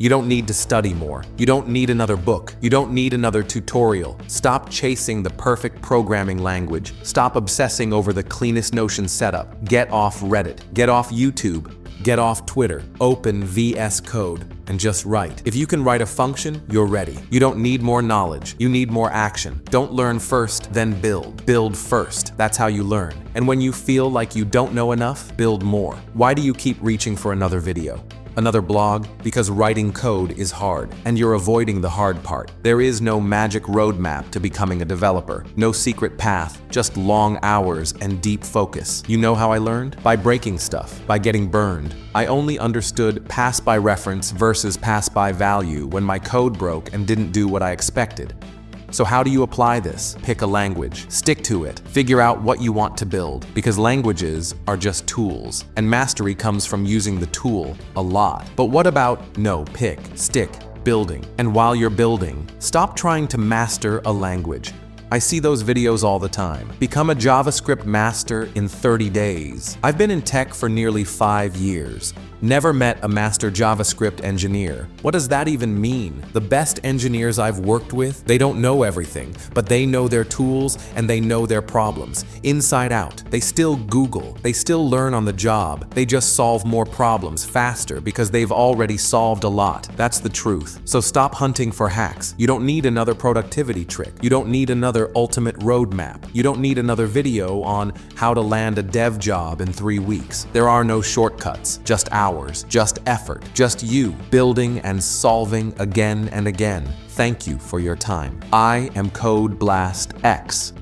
You don't need to study more. You don't need another book. You don't need another tutorial. Stop chasing the perfect programming language. Stop obsessing over the cleanest Notion setup. Get off Reddit. Get off YouTube. Get off Twitter. Open VS Code and just write. If you can write a function, you're ready. You don't need more knowledge. You need more action. Don't learn first, then build. Build first. That's how you learn. And when you feel like you don't know enough, build more. Why do you keep reaching for another video? Another blog? Because writing code is hard, and you're avoiding the hard part. There is no magic roadmap to becoming a developer. No secret path, just long hours and deep focus. You know how I learned? By breaking stuff, by getting burned. I only understood pass by reference versus pass by value when my code broke and didn't do what I expected. So how do you apply this? Pick a language, stick to it, figure out what you want to build, because languages are just tools, and mastery comes from using the tool a lot. But what about pick, stick, building? And while you're building, stop trying to master a language. I see those videos all the time. Become a JavaScript master in 30 days. I've been in tech for nearly 5 years. Never met a master JavaScript engineer. What does that even mean? The best engineers I've worked with, they don't know everything, but they know their tools and they know their problems, inside out. They still Google, they still learn on the job. They just solve more problems faster because they've already solved a lot. That's the truth. So stop hunting for hacks. You don't need another productivity trick. You don't need another ultimate roadmap. You don't need another video on how to land a dev job in 3 weeks. There are no shortcuts, just hours, just effort, just you building and solving again and again. Thank you for your time. I am CodeBlastX.